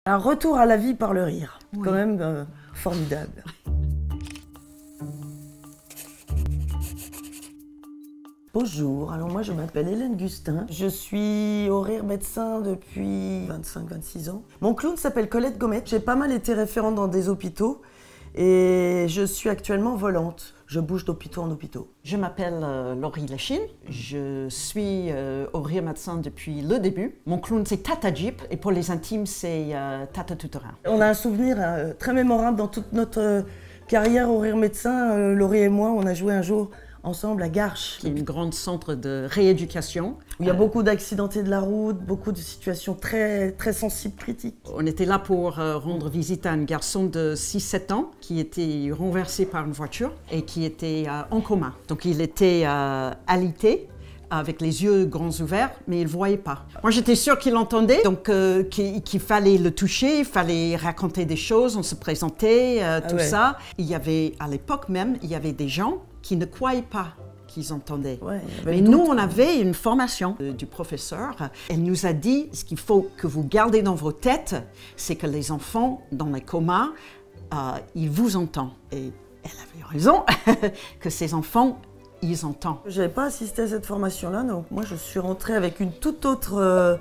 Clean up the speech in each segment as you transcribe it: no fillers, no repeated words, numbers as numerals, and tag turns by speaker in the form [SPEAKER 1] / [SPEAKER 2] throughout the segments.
[SPEAKER 1] Un retour à la vie par le rire,
[SPEAKER 2] oui.
[SPEAKER 1] Quand même formidable. Bonjour, alors moi je m'appelle Hélène Gustin, je suis au Rire médecin depuis 25-26 ans. Mon clown s'appelle Colette Gomet, j'ai pas mal été référente dans des hôpitaux et je suis actuellement volante. Je bouge d'hôpitaux en hôpitaux.
[SPEAKER 2] Je m'appelle Laurie Lachine, je suis au Rire médecin depuis le début. Mon clown c'est Tata Jeep et pour les intimes c'est Tata Tout-Terrain.
[SPEAKER 1] On a un souvenir très mémorable dans toute notre carrière au Rire médecin. Laurie et moi, on a joué un jour ensemble à Garches.
[SPEAKER 2] Qui est une grande centre de rééducation.
[SPEAKER 1] Où il y a beaucoup d'accidentés de la route, beaucoup de situations très sensibles, critiques.
[SPEAKER 2] On était là pour rendre visite à un garçon de 6-7 ans qui était renversé par une voiture et qui était en coma. Donc il était alité, avec les yeux grands ouverts, mais il ne voyait pas. Moi, j'étais sûre qu'il entendait, donc qu'il fallait le toucher, il fallait raconter des choses, on se présentait, tout ça. Il y avait, à l'époque même, il y avait des gens qui ne croyaient pas qu'ils entendaient.
[SPEAKER 1] Ouais,
[SPEAKER 2] mais nous, on avait une formation du professeur. Elle nous a dit, ce qu'il faut que vous gardez dans vos têtes, c'est que les enfants, dans les comas, ils vous entendent. Et elle avait raison, que ces enfants, ils entendent.
[SPEAKER 1] Je n'avais pas assisté à cette formation-là, donc moi je suis rentrée avec une toute autre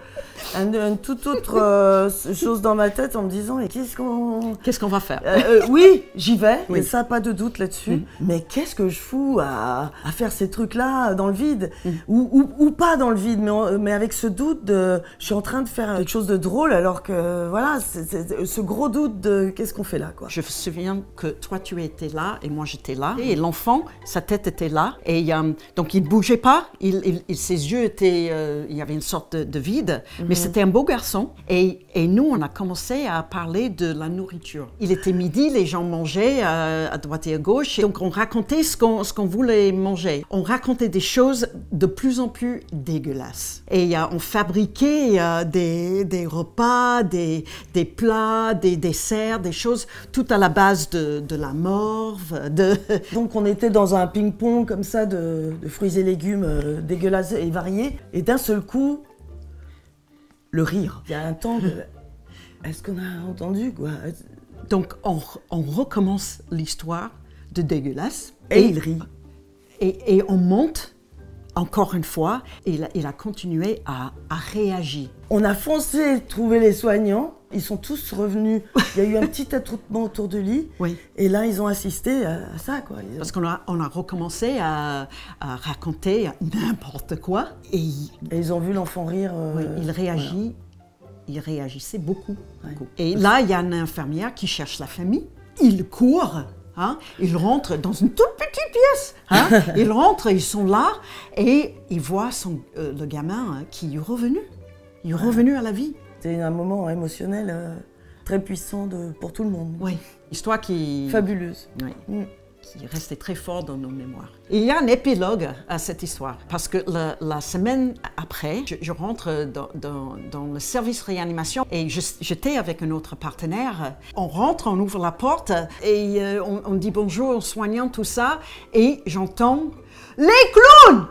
[SPEAKER 1] chose dans ma tête en me disant mais
[SPEAKER 2] qu'est-ce qu'on va faire?
[SPEAKER 1] Oui, j'y vais,
[SPEAKER 2] oui.
[SPEAKER 1] Et ça, pas de doute là-dessus. Mais qu'est-ce que je fous à faire ces trucs-là dans le vide ou pas dans le vide, mais avec ce doute de je suis en train de faire quelque chose de drôle alors que voilà, c'est ce gros doute de qu'est-ce qu'on fait là, quoi.
[SPEAKER 2] Je me souviens que toi tu étais là et moi j'étais là et l'enfant, sa tête était là. Et donc il ne bougeait pas, ses yeux étaient, il y avait une sorte de vide, mais c'était un beau garçon. Et nous, on a commencé à parler de la nourriture. Il était midi, les gens mangeaient à droite et à gauche, et donc on racontait ce qu'on voulait manger. On racontait des choses de plus en plus dégueulasses. Et on fabriquait des repas, des plats, des desserts, des choses, tout à la base de la morve.
[SPEAKER 1] Donc on était dans un ping-pong comme ça, de fruits et légumes dégueulasses et variés, et d'un seul coup, le rire. Il y a un temps de... Est-ce qu'on a entendu, quoi?
[SPEAKER 2] Donc on recommence l'histoire de dégueulasse.
[SPEAKER 1] Et il rit.
[SPEAKER 2] Et on monte, encore une fois, et il a continué à réagir.
[SPEAKER 1] On a foncé trouver les soignants. Ils sont tous revenus. Il y a eu un petit attroupement autour du lit.
[SPEAKER 2] Oui.
[SPEAKER 1] Et là, ils ont assisté à ça, quoi.
[SPEAKER 2] Parce qu'on a recommencé à raconter n'importe quoi. Et
[SPEAKER 1] ils ont vu l'enfant rire.
[SPEAKER 2] Oui, il réagit. Voilà. Il réagissait beaucoup. Et là, il y a une infirmière qui cherche la famille. Il court. Hein? Il rentre dans une toute petite pièce. Hein? Il rentre, ils sont là. Et il voit le gamin qui est revenu. Il est revenu à la vie.
[SPEAKER 1] C'était un moment émotionnel très puissant pour tout le monde.
[SPEAKER 2] Oui, histoire qui...
[SPEAKER 1] Fabuleuse.
[SPEAKER 2] Oui, qui restait très fort dans nos mémoires. Et il y a un épilogue à cette histoire, parce que la semaine après, je rentre dans le service réanimation et j'étais avec un autre partenaire. On rentre, on ouvre la porte et on dit bonjour aux soignants, tout ça, et j'entends « Les clowns !»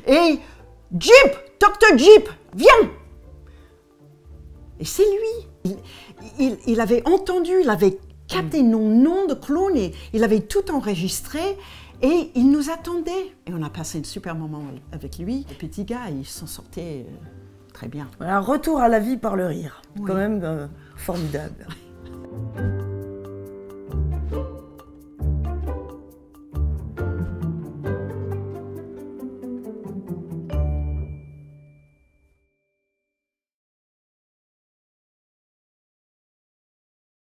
[SPEAKER 2] Et « Jeep, Dr Jeep, viens !» Et c'est lui. Il avait entendu, il avait capté nos noms de clown et il avait tout enregistré et il nous attendait. Et on a passé un super moment avec lui. Le petit gars, il s'en sortait très bien.
[SPEAKER 1] Un retour à la vie par le rire, Quand même formidable.